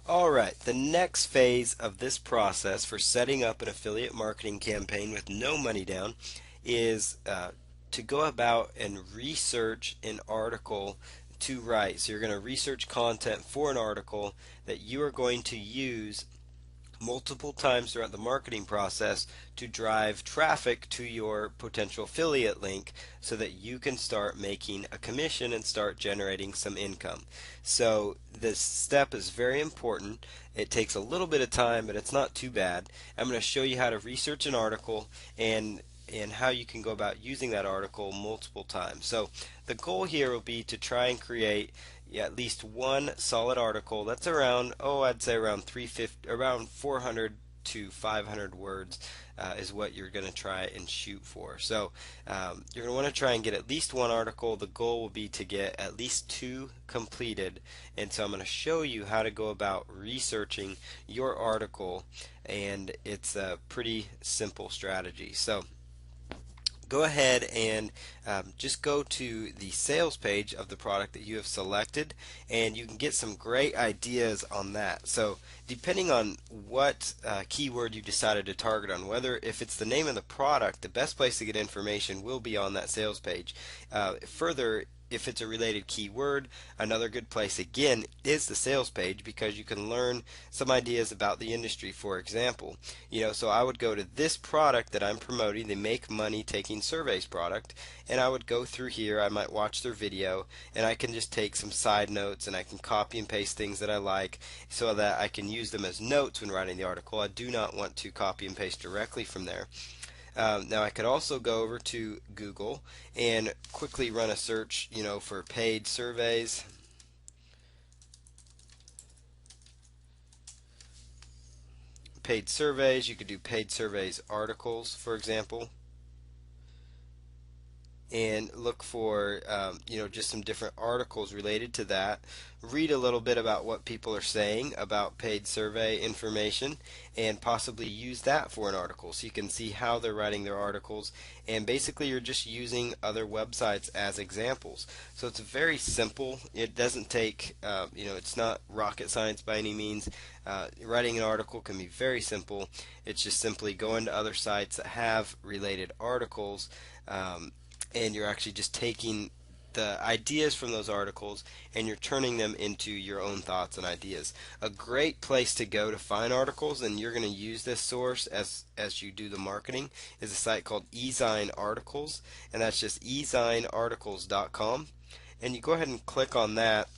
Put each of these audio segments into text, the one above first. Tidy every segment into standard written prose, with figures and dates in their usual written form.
Alright, the next phase of this process for setting up an affiliate marketing campaign with no money down is to go about and research an article to write. So you're going to research content for an article that you are going to use multiple times throughout the marketing process to drive traffic to your potential affiliate link so that you can start making a commission and start generating some income. So this step is very important. It takes a little bit of time, but it's not too bad. I'm going to show you how to research an article and how you can go about using that article multiple times. So the goal here will be to try and create at least one solid article that's around, I'd say around 350, around 400 to 500 words is what you're going to try and shoot for. So you're going to want to try and get at least one article. The goal will be to get at least two completed, and so I'm going to show you how to go about researching your article, and it's a pretty simple strategy. So go ahead and just go to the sales page of the product that you have selected, and you can get some great ideas on that. So depending on what keyword you decided to target on, whether if it's the name of the product, the best place to get information will be on that sales page. Further, if it's a related keyword, another good place again is the sales page, because you can learn some ideas about the industry. For example, so I would go to this product that I'm promoting, the Make Money Taking Surveys product, and I would go through here. I might watch their video, and I can just take some side notes, and I can copy and paste things that I like so that I can use them as notes when writing the article. I do not want to copy and paste directly from there. Now I could also go over to Google and quickly run a search, for paid surveys. Paid surveys, you could do paid surveys articles, for example, and look for just some different articles related to that. Read a little bit about what people are saying about paid survey information, and possibly use that for an article so you can see how they're writing their articles. And basically you're just using other websites as examples. So it's very simple. It doesn't take it's not rocket science by any means. Writing an article can be very simple. It's just simply going to other sites that have related articles, and you're actually just taking the ideas from those articles and you're turning them into your own thoughts and ideas. A great place to go to find articles, and you're going to use this source as you do the marketing, is a site called Ezine Articles, and that's just ezinearticles.com. And you go ahead and click on that,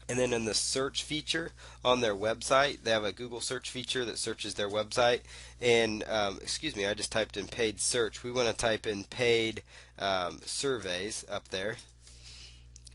and then in the search feature on their website, they have a Google search feature that searches their website. And excuse me, I just typed in paid search. We want to type in paid surveys up there,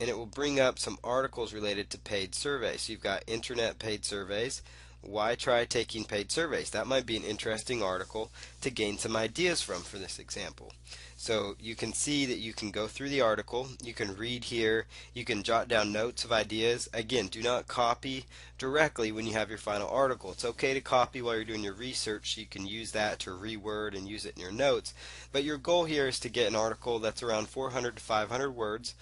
and it will bring up some articles related to paid surveys. So you've got internet paid surveys. Why try taking paid surveys? That might be an interesting article to gain some ideas from for this example. So you can see that you can go through the article, you can read here, you can jot down notes of ideas. Again, do not copy directly when you have your final article. It's okay to copy while you're doing your research. You can use that to reword and use it in your notes. But your goal here is to get an article that's around 400 to 500 words,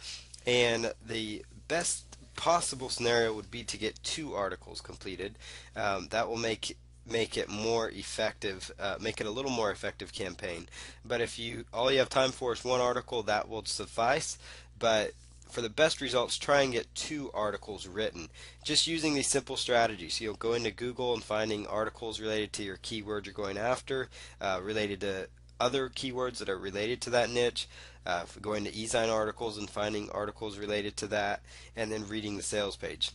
and the best possible scenario would be to get two articles completed. That will make it more effective, make it a little more effective campaign. But if all you have time for is one article, that will suffice. But for the best results, try and get two articles written, just using these simple strategies. You'll go into Google and finding articles related to your keyword you're going after, related to other keywords that are related to that niche, going to Ezine Articles and finding articles related to that, and then reading the sales page.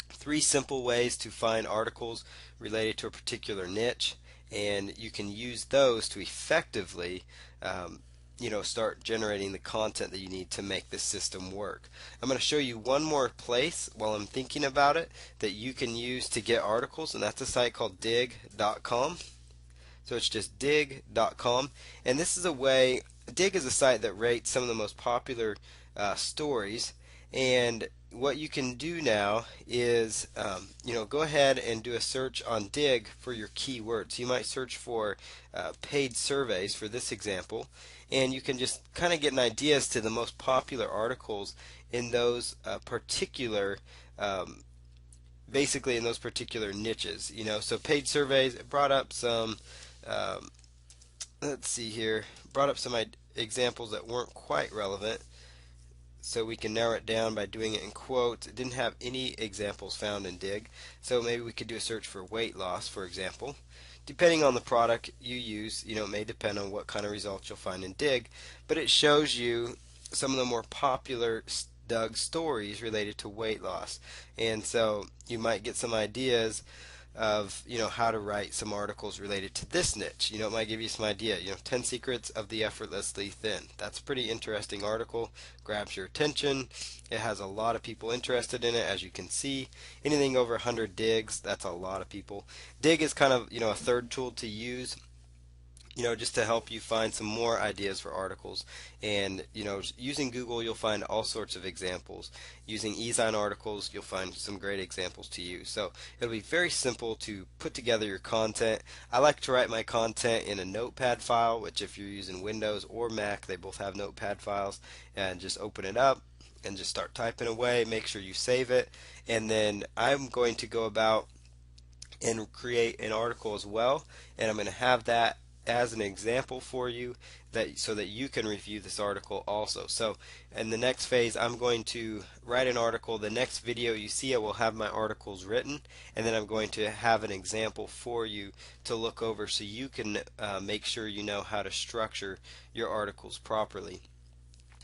Three simple ways to find articles related to a particular niche, and you can use those to effectively start generating the content that you need to make this system work. I'm going to show you one more place while I'm thinking about it that you can use to get articles, and that's a site called Digg.com. So it's just Digg.com, and this is a way. Digg is a site that rates some of the most popular stories, and what you can do now is go ahead and do a search on Digg for your keywords. You might search for paid surveys for this example, and you can just kind of get an idea as to the most popular articles in those particular basically in those particular niches. So page surveys brought up some, um, let's see here, brought up some examples that weren't quite relevant. So we can narrow it down by doing it in quotes. It didn't have any examples found in Dig. So maybe we could do a search for weight loss, for example. Depending on the product you use, it may depend on what kind of results you'll find in Dig, but it shows you some of the more popular Doug stories related to weight loss. And so you might get some ideas of how to write some articles related to this niche. It might give you some idea. 10 secrets of the effortlessly thin. That's a pretty interesting article. Grabs your attention. It has a lot of people interested in it, as you can see. Anything over 100 digs, that's a lot of people. Dig is kind of a third tool to use, just to help you find some more ideas for articles. And, using Google, you'll find all sorts of examples. Using Ezine articles, you'll find some great examples to use. So it'll be very simple to put together your content. I like to write my content in a notepad file, which if you're using Windows or Mac, they both have notepad files, and just open it up and just start typing away. Make sure you save it. And then I'm going to go about and create an article as well, and I'm going to have that as an example for you, so that you can review this article also. So in the next phase, I'm going to write an article. The next video you see, I will have my articles written, and then I'm going to have an example for you to look over so you can make sure you know how to structure your articles properly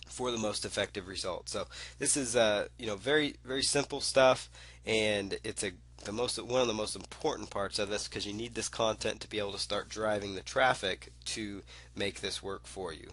for the most effective results. So this is very very simple stuff, and it's one of the most important parts of this, because you need this content to be able to start driving the traffic to make this work for you.